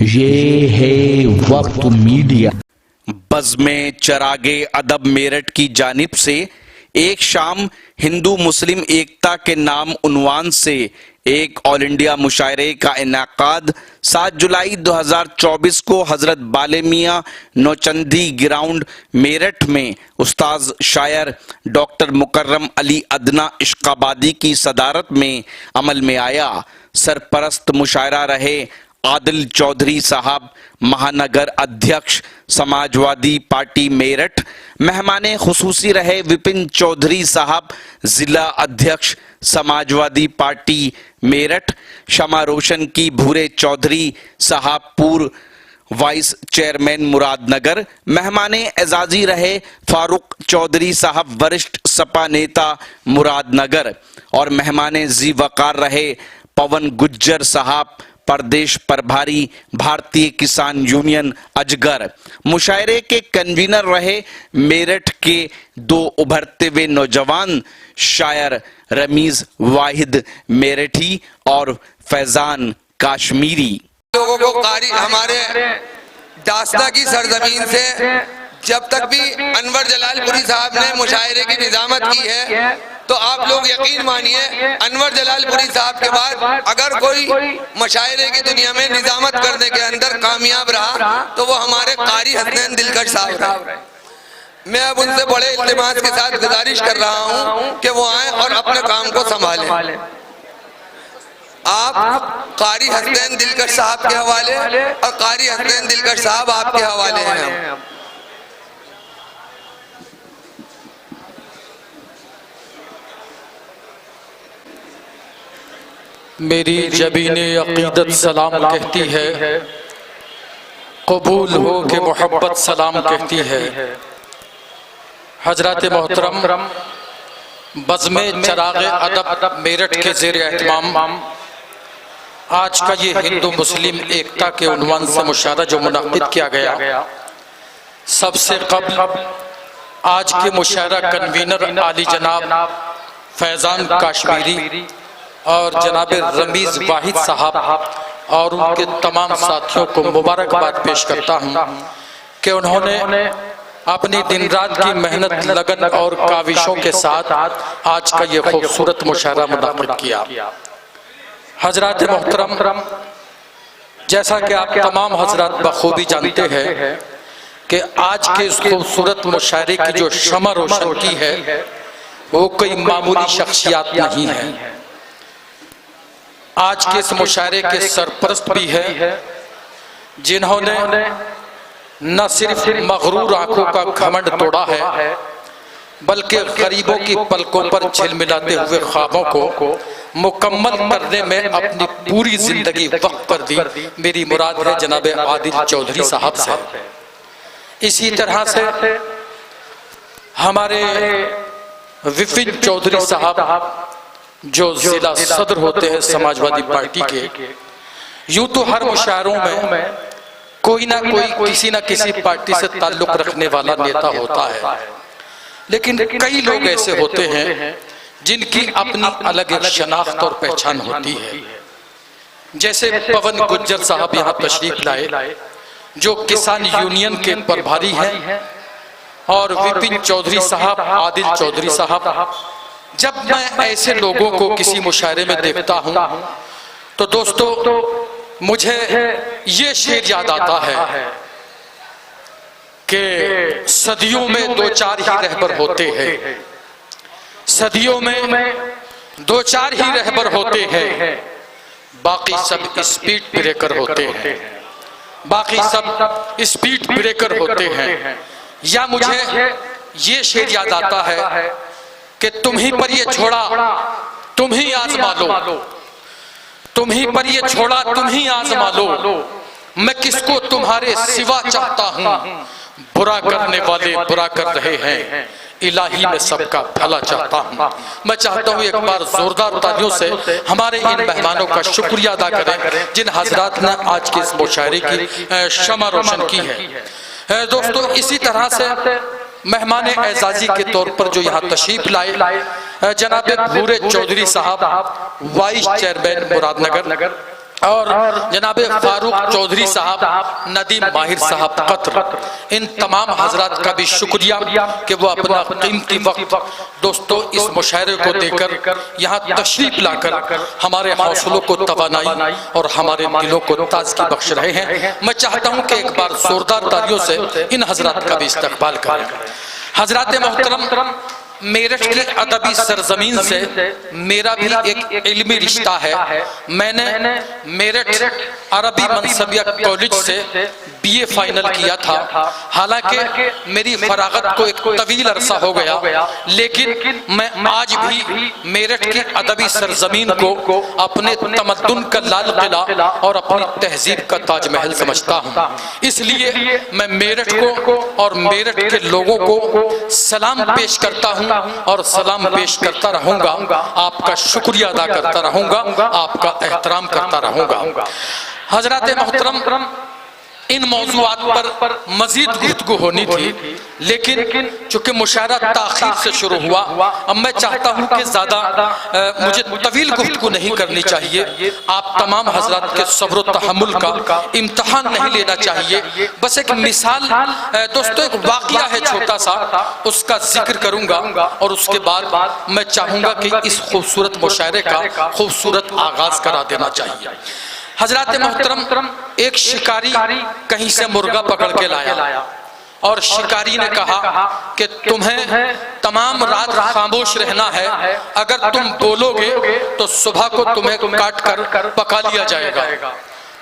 یہ ہے وقت میڈیا۔ بزم چراغ ادب میرٹھ کی جانب سے ایک شام ہندو مسلم ایکتا کے نام عنوان سے ایک آل انڈیا مشاعرے کا انعقاد 7 جولائی 2024 کو حضرت بالے میاں نوچندی گراؤنڈ میرٹھ میں استاذ شاعر ڈاکٹر مکرم علی ادنا عشقابادی کی صدارت میں عمل میں آیا۔ سرپرست مشاعرہ رہے عادل چودھری صاحب، مہانگر ادھیکش سماجوادی پارٹی میرٹھ۔ مہمان خصوصی رہے وپن چودھری صاحب، ضلع ادھیکش سماجوادی پارٹی میرٹھ۔ شمع روشن کی بھورے چودھری صاحب، پور وائس چیئرمین مراد نگر۔ مہمان اعزازی رہے فاروق چودھری صاحب، وریشٹھ سپا نیتا مراد نگر۔ اور مہمان ذی وقار رہے پون گجر صاحب، پردیش پربھاری بھارتی کسان یونین اجگر۔ مشاعرے کے کنوینر رہے میرٹھ کے 2 ابھرتے ہوئے نوجوان شاعر رمیز واحد میرٹھی اور فیضان کاشمیری۔ لوگوں کو قاری ہمارے داستہ کی سرزمین سے جب تک بھی انور جلال پوری صاحب نے مشاعرے کی نظامت کی ہے تو آپ لوگ یقین مانیے انور جلال پوری صاحب کے بعد اگر کوئی مشاعرے کی دنیا میں نظامت کرنے کے اندر کامیاب رہا تو وہ ہمارے قاری حسنین دلکش صاحب رہے۔ میں اب ان سے بڑے التماس کے ساتھ گزارش کر رہا ہوں کہ وہ آئیں اور اپنے کام کو سنبھالیں۔ آپ قاری حسنین دلکش صاحب کے حوالے اور قاری حسنین دلکش صاحب آپ کے حوالے ہیں۔ میری جبین عقیدت سلام کہتی ہے، قبول ہو کہ محبت سلام کہتی ہے۔ حضرات محترم، بزم چراغ ادب میرٹھ کے زیر اہتمام آج کا یہ ہندو مسلم ایکتا کے عنوان سے مشاعرہ جو منعقد کیا گیا، سب سے قبل آج کے مشاعرہ کنوینر عالی جناب فیضان کاشمیری اور جناب رمیز واحد صاحب اور ان کے تمام ساتھیوں کو مبارکباد پیش کرتا ہوں کہ انہوں نے اپنی دن رات کی محنت، لگن اور کاوشوں کے ساتھ آج کا یہ خوبصورت مشاعرہ منعقد کیا۔ حضرات محترم، جیسا کہ آپ تمام حضرات بخوبی جانتے ہیں کہ آج کے اس خوبصورت مشاعرے کی جو شمع روشن کی ہے وہ کوئی معمولی شخصیات نہیں ہے۔ آج کے اس مشاعرے کے سرپرست بھی ہیں جنہوں نے نہ صرف مغرور آنکھوں کا گھمنڈ توڑا ہے بلکہ غریبوں کی پلکوں پر جھلملاتے ہوئے خوابوں کو مکمل کرنے میں اپنی پوری زندگی وقف کر دی۔ میری مراد ہے جناب عادل چودھری صاحب سے۔ اسی طرح سے ہمارے وپن چودھری صاحب جو ضلع صدر ہوتے ہیں سماجوادی پارٹی کے، یوں تو ہر مشاعروں میں کوئی نہ کوئی کسی نہ کسی پارٹی سے تعلق رکھنے والا نیتا ہوتا ہے، لیکن کئی لوگ ایسے ہوتے ہیں جن کی اپنی الگ ایک شناخت اور پہچان ہوتی ہے۔ جیسے پون گجر صاحب یہاں تشریف لائے جو کسان یونین کے پربھاری ہیں، اور وپن چودھری صاحب، عادل چودھری صاحب۔ جب میں ایسے لوگوں کو کسی مشاعرے میں دیکھتا ہوں تو دوستو مجھے یہ شعر یاد آتا ہے کہ صدیوں میں 2-4 ہی رہبر ہوتے ہیں، صدیوں میں 2-4 ہی رہبر ہوتے ہیں، باقی سب اسپیڈ بریکر ہوتے ہیں، باقی سب اسپیڈ بریکر ہوتے ہیں۔ یا مجھے یہ شعر یاد آتا ہے کہ تم ہی پر یہ چھوڑا تم ہی آزما لو، تم ہی پر یہ چھوڑا تم ہی آزما لو، میں کس کو تمہارے سوا چاہتا ہوں، برا کرنے والے برا کر رہے ہیں، الہی میں سب کا بھلا چاہتا ہوں۔ میں چاہتا ہوں ایک بار زوردار تالیوں سے ہمارے ان مہمانوں کا شکریہ ادا کریں جن حضرات نے آج کے اس مشاعرے کی شمع روشن کی ہے۔ دوستو اسی طرح سے مہمان اعزازی کے طور پر جو یہاں تشریف لائے جناب بھورے چودھری صاحب، وائس چیئرمین مراد نگر، اور جناب فاروق چودھری صاحب، ندیم ماہر صاحب قطر، ان تمام حضرات کا بھی شکریہ کہ وہ اپنا قیمتی وقت دوستو اس مشاعرے کو دے کر یہاں تشریف لا کر ہمارے حوصلوں کو توانائی اور ہمارے دلوں کو تازگی بخش رہے ہیں۔ میں چاہتا ہوں کہ ایک بار زوردار تالیوں سے ان حضرات کا بھی استقبال کریں۔ حضرات محترم، میرٹھ کی ادبی سرزمین سے میرا بھی ایک علمی رشتہ ہے۔ میں نے میرٹھ عربی منصبیہ کالج سے بی اے فائنل کیا تھا، حالانکہ میری فراغت کو ایک طویل عرصہ ہو گیا، لیکن میں آج بھی میرٹھ کی ادبی سرزمین کو اپنے تمدن کا لال قلعہ اور اپنی تہذیب کا تاج محل سمجھتا ہوں۔ اس لیے میں میرٹھ کو اور میرٹھ کے لوگوں کو سلام پیش کرتا ہوں اور سلام پیش کرتا رہوں گا، آپ کا شکریہ ادا کرتا رہوں گا، آپ کا احترام کرتا رہوں گا۔ حضرات محترم، ان موضوعات پر مزید گفتگو ہونی تھی، لیکن چونکہ مشاعرہ تاخیر سے شروع ہوا، اب میں چاہتا ہوں کہ زیادہ مجھے طویل گفتگو نہیں کرنی چاہیے۔ آپ تمام حضرات کے صبر و تحمل کا امتحان نہیں لینا چاہیے۔ بس ایک مثال دوستو، ایک واقعہ ہے چھوٹا سا، اس کا ذکر کروں گا اور اس کے بعد میں چاہوں گا کہ اس خوبصورت مشاعرے کا خوبصورت آغاز کرا دینا چاہیے۔ حضرات محترم، ایک شکاری کہیں سے مرغا پکڑ کے لایا اور شکاری نے کہا کہ تمہیں تمام رات خاموش رہنا ہے، اگر تم بولو گے تو صبح کو تمہیں کاٹ کر پکا لیا جائے گا۔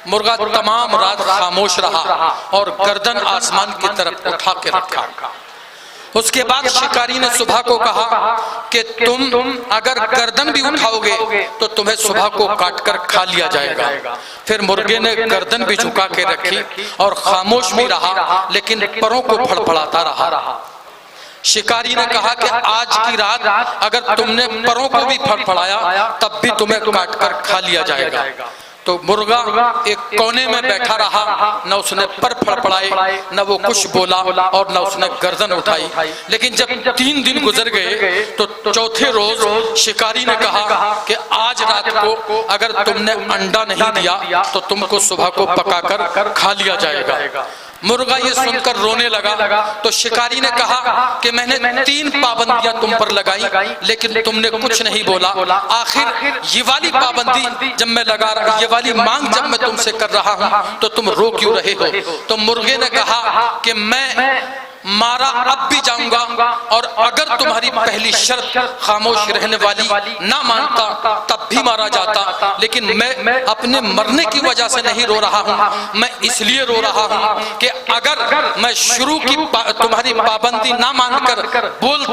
مرغا تمام رات خاموش رہا اور گردن آسمان کی طرف اٹھا کے رکھا۔ اس کے بعد شکاری نے صبح کو کہا کہ تم اگر گردن بھی اٹھاؤ گے تو تمہیں صبح کو کاٹ کر کھا لیا جائے گا۔ پھر مرغے نے گردن بھی جھکا کے رکھی اور خاموش بھی رہا، لیکن پروں کو پھڑپھڑاتا رہا۔ شکاری نے کہا کہ آج کی رات اگر تم نے پروں کو بھی پھڑپھڑایا تب بھی تمہیں کاٹ کر کھا لیا جائے گا۔ تو مرغا ایک کونے میں بیٹھا رہا، نہ اس نے پر پھڑپڑائے، نہ وہ کچھ بولا اور نہ اس نے گردن اٹھائی۔ لیکن جب 3 دن گزر گئے تو چوتھے روز شکاری نے کہا کہ آج رات کو اگر تم نے انڈا نہیں دیا تو تم کو صبح کو پکا کر کھا لیا جائے گا۔ مرغا یہ سن کر رونے لگا تو شکاری نے کہا کہ میں نے 3 پابندیاں تم پر لگائی لیکن تم نے کچھ نہیں بولا، آخر یہ والی پابندی جب میں لگا رہا، یہ والی مانگ جب میں تم سے کر رہا ہوں تو تم رو کیوں رہے ہو؟ تو مرغے نے کہا کہ میں مارا اب بھی جاؤں گا، اور اگر تمہاری پہلی شرط خاموش رہنے والی نہ مانتا تب بھی مارا جاتا، لیکن میں اپنے مرنے کی وجہ سے نہیں رو رہا ہوں، میں اس لیے رو رہا ہوں کہ اگر میں شروع کی تمہاری پابندی نہ مان کر بول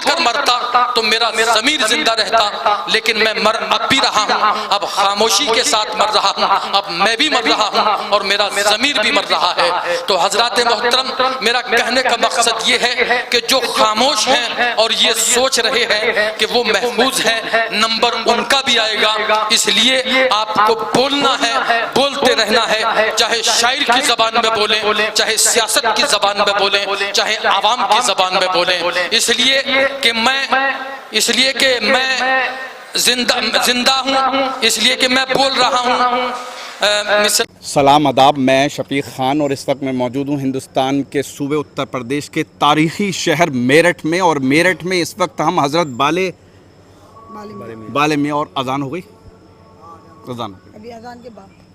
کر مرتا تو میرا ضمیر زندہ رہتا، لیکن میں مر اب بھی رہا ہوں، اب خاموشی کے ساتھ مر رہا ہوں، اب میں بھی مر رہا ہوں اور میرا ضمیر بھی مر رہا ہے۔ تو حضرات محترم، میرا کہنے کا مقصد یہ ہے کہ جو خاموش ہیں اور یہ سوچ رہے ہیں کہ وہ محفوظ ہیں، نمبر ان کا بھی آئے گا، اس لیے آپ کو بولنا ہے، بولتے رہنا ہے، چاہے شاعر کی زبان میں بولیں، چاہے سیاست کی زبان میں بولیں، چاہے عوام کی زبان میں بولیں، اس لیے کہ میں زندہ ہوں، اس لیے کہ میں بول رہا ہوں۔ سلام آداب، میں شفیق خان اور اس وقت میں موجود ہوں ہندوستان کے صوبے اتر پردیش کے تاریخی شہر میرٹھ میں، اور میرٹھ میں اس وقت ہم حضرت بالے میں، اور اذان ہو گئی، اذان ابھی اذان کے بعد